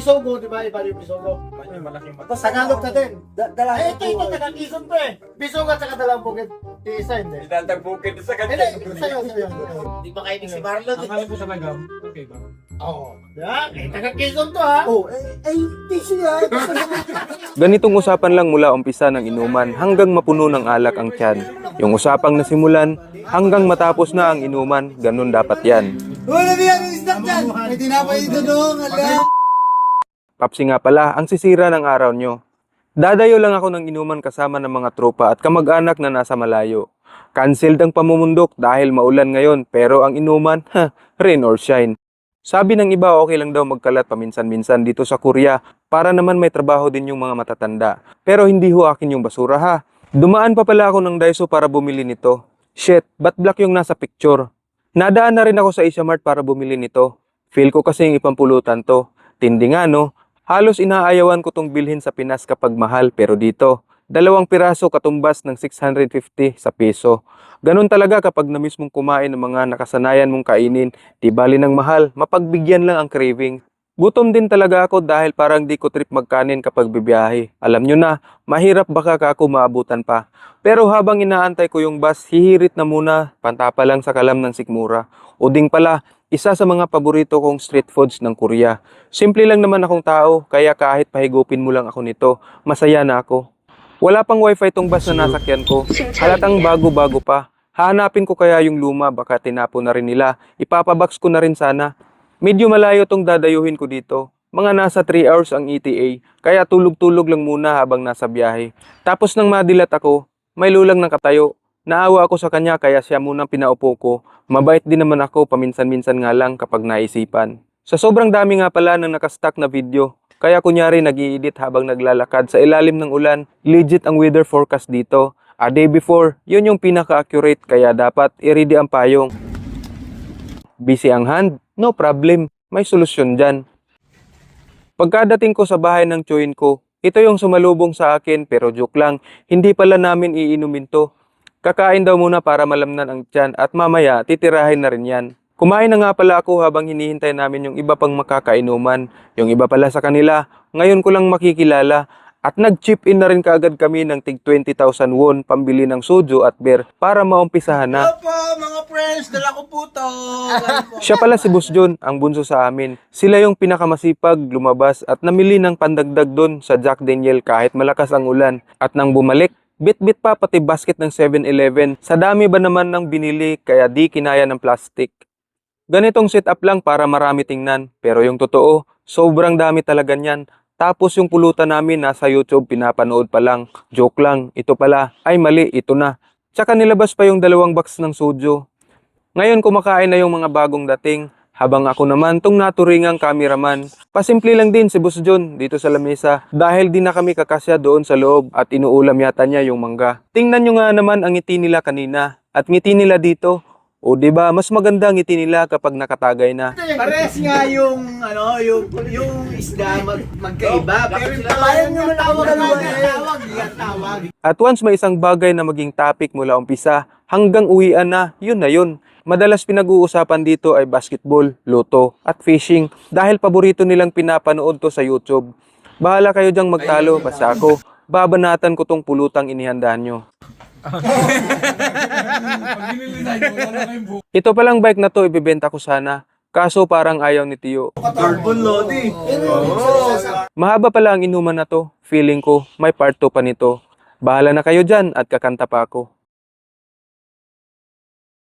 bisogo, di ba? Iba yung bisogo. Malaking Tapos Tagalog ka din. Dala. Ito yung taga-Quezon to eh. Bisogo at saka Dalang Bukid. Isa hindi. Itatagbukin sa Hindi, sa'yo. Di ba kayo si Marlon? Ang alam ko sa Nagam, okay ba? Oo. Diba? Taga-Quezon to ha. Oh, tissue yan. Ganitong usapan lang mula umpisa ng inuman hanggang mapuno ng alak ang tiyan. Yung usapang nasimulan hanggang matapos na ang inuman, ganun dapat yan. Wala niya yung stock dyan. May tinapay dito doon. Ala. Papsi nga pala, ang sisira ng araw nyo. Dadayo lang ako ng inuman kasama ng mga tropa at kamag-anak na nasa malayo. Cancelled ang pamumundok dahil maulan ngayon pero ang inuman, rain or shine. Sabi ng iba okay lang daw magkalat paminsan-minsan dito sa Korea para naman may trabaho din yung mga matatanda. Pero hindi ho akin yung basura ha. Dumaan pa pala ako ng Daiso para bumili nito. Shit, ba't black yung nasa picture? Nadaan na rin ako sa Ishamart para bumili nito. Feel ko kasing ipampulutan to. Tindi nga no? Halos inaayawan ko tong bilhin sa Pinas kapag mahal pero dito, 2 piraso katumbas ng 650 sa peso. Ganun talaga kapag na-miss mong kumain ng mga nakasanayan mong kainin, di bali ng mahal, mapagbigyan lang ang craving. Gutom din talaga ako dahil parang di ko trip magkanin kapag bibiyahe. Alam nyo na, mahirap baka ako maabutan pa. Pero habang inaantay ko yung bus, hihirit na muna, pantapa lang sa kalam ng sikmura. Uding pala, isa sa mga paborito kong street foods ng Korea. Simple lang naman akong tao, kaya kahit pahigupin mo lang ako nito, masaya na ako. Wala pang wifi tong bus na nasakyan ko. Halatang bago-bago pa. Hahanapin ko kaya yung luma, baka tinapo na rin nila. Ipapabox ko na rin sana. Medyo malayo tong dadayuhin ko dito. Mga nasa 3 hours ang ETA, kaya tulog-tulog lang muna habang nasa biyahe. Tapos nang madilat ako, may lulang nakatayo. Naawa ako sa kanya kaya siya munang pinaupo ko. Mabait din naman ako paminsan-minsan nga lang kapag naisipan. Sa sobrang dami nga pala ng nakastock na video, kaya kunyari nag-i-edit habang naglalakad sa ilalim ng ulan, legit ang weather forecast dito. A day before, yun yung pinaka-accurate kaya dapat i-ready ang payong. Busy ang hand? No problem, may solusyon dyan. Pagkadating ko sa bahay ng tsuhin ko, ito yung sumalubong sa akin pero joke lang, hindi pala namin iinumin to. Kakain daw muna para malamnan ang tiyan at mamaya titirahin na rin yan. Kumain na nga pala ako habang hinihintay namin yung iba pang makakainuman. Yung iba pala sa kanila, ngayon ko lang makikilala. At nag-chip in na rin kaagad kami ng tig 20,000 won pambili ng soju at beer para maumpisahan na. Opo, mga friends, dala ko po to. Siya pala si Boss John, ang bunso sa amin. Sila yung pinakamasipag, lumabas at namili ng pandagdag doon sa Jack Daniel kahit malakas ang ulan. At nang bumalik, bit-bit pa pati basket ng 7-Eleven. Sa dami ba naman ng binili kaya di kinaya ng plastic. Ganitong setup lang para marami tingnan. Pero yung totoo, sobrang dami talaga niyan. Tapos yung pulutan namin nasa YouTube pinapanood pa lang. Joke lang, ito pala. Ay mali, ito na. Tsaka nilabas pa yung 2 box ng soju. Ngayon kumakain na yung mga bagong dating. Habang ako naman tong naturingang cameraman. Pasimple lang din si Boss John dito sa lamesa. Dahil di na kami kakasya doon sa loob at inuulam yata niya yung mangga. Tingnan nyo nga naman ang ngiti nila kanina. At ngiti nila dito. O diba, mas maganda ngiti nila kapag nakatagay na. Pares nga yung, yung isda magkaiba. Pero Parang yung tawag. At once may isang bagay na maging topic mula umpisa hanggang uwian na yun. Madalas pinag-uusapan dito ay basketball, loto at fishing dahil paborito nilang pinapanood to sa YouTube. Bahala kayo dyang magtalo, basta ako, babanatan ko tong pulutang inihandaan nyo. Ito palang bike na to ibibenta ko sana, kaso parang ayaw ni Tio. Carbon loading. Mahaba pala ang inuman na to, feeling ko may part 2 pa nito. Bahala na kayo dyan at kakanta pa ako.